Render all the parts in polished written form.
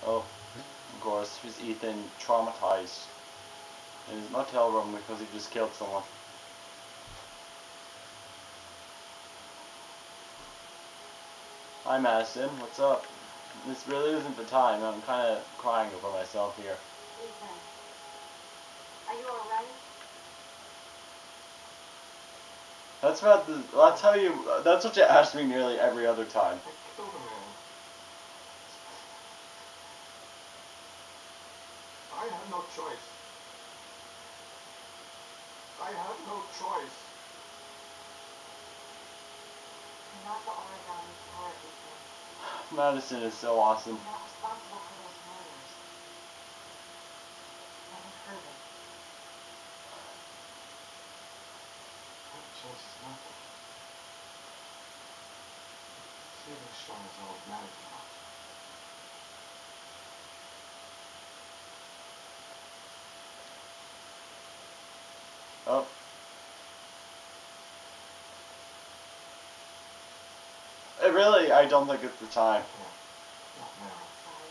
Oh, of course, he's Ethan traumatized in his motel room because he just killed someone. Hi Madison, what's up? This really isn't the time. I'm kind of crying over myself here. Ethan, are you alright? That's about the. That's how you. That's what you ask me nearly every other time. I killed a man. I had no choice. I had no choice. You're not the Oregoni's part, Ethan. Madison is so awesome. You're not responsible for those murders. Let me prove it. That choice is nothing. Saving Sean is automatic now. Oh. Really, I don't think it's the time. Not now. I'm sorry.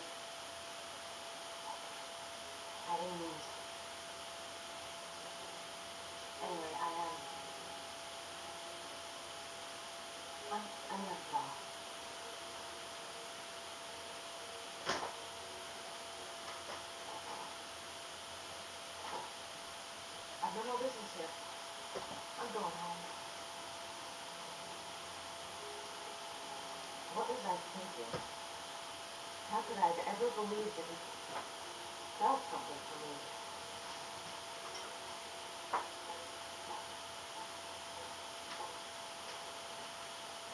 I didn't mean to. Anyway, I'm gonna go. I've got no business here. I'm going home. What was I thinking? How could I have ever believed that he felt something for me?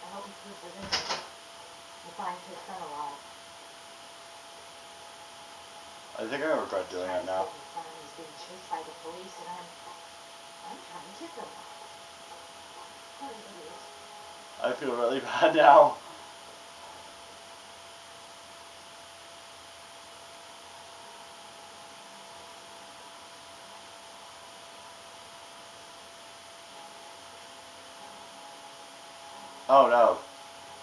I hope he proves his innocence and finds his son alive. I think I regret doing it now. His son is being chased by the police, and I'm trying to hit them. What an idiot. I feel really bad now. Oh no.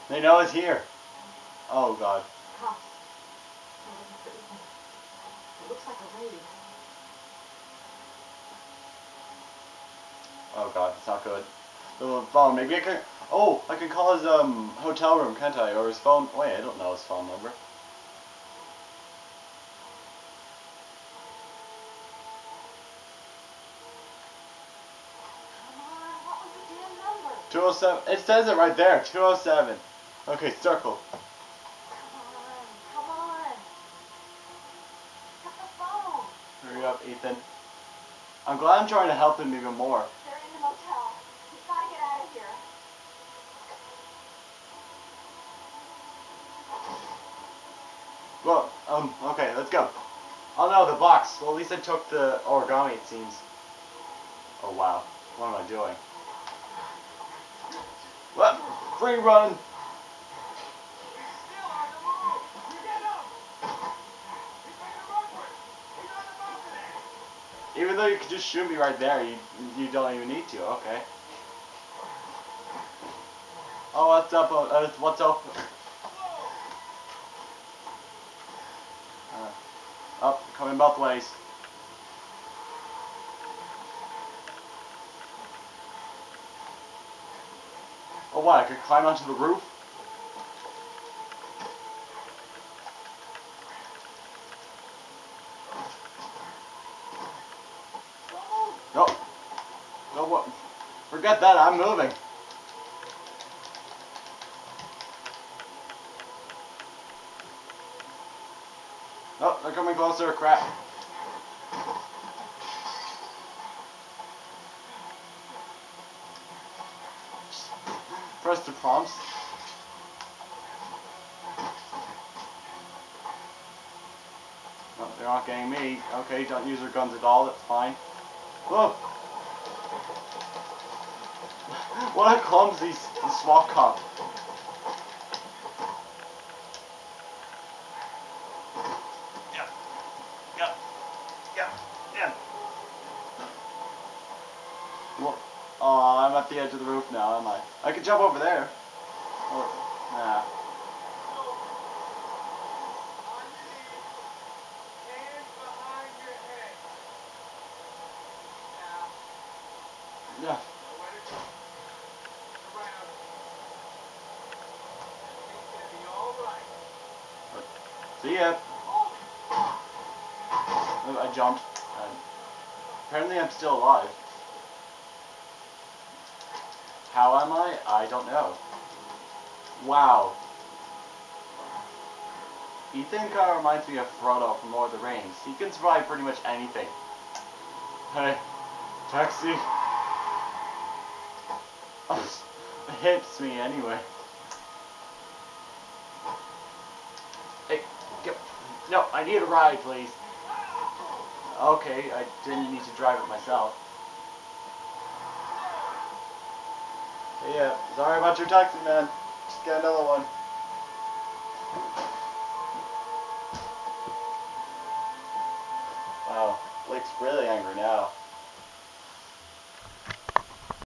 They know it's here. Oh god. Cops. They're looking for Ethan. It looks like a raid. Oh god, it's not good. The phone, maybe I can. Oh, I can call his hotel room, can't I? Or his phone. Wait, I don't know his phone number. Come on, what was the damn number? 207. It says it right there. 207. Okay, circle. Come on. Pick up the phone. Hurry up, Ethan. I'm glad I'm trying to help him even more. They're in the motel. He's got to get out of here. Well, okay, let's go. Oh no, the box. Well, at least I took the origami, it seems. Oh wow. What am I doing? What? Free run! Still on the move! You get him! He's making a run for it! He's on the balcony! Even though you could just shoot me right there, you don't even need to. Okay. Oh, what's up? What's up? Up, coming both ways. Oh, what? I could climb onto the roof? Nope. No, what? Forget that. I'm moving. Oh, they're coming closer. Crap. Press the prompts. No, they're not getting me. Okay, don't use your guns at all. That's fine. Whoa. What a clumsy SWAT cop. Yeah. Yeah. Yeah. Yeah. Well, oh, I'm at the edge of the roof now, am I? I could jump over there. Or, nah. See ya. Oh, I jumped. Apparently I'm still alive. How am I? I don't know. Wow. Ethan kind of reminds me of Frodo from Lord of the Rings. He can survive pretty much anything. Hey, taxi. It hits me anyway. Hey, no, I need a ride, please. Okay, I didn't need to drive it myself. Hey, yeah, sorry about your taxi, man. Just get another one. Wow, Blake's really angry now.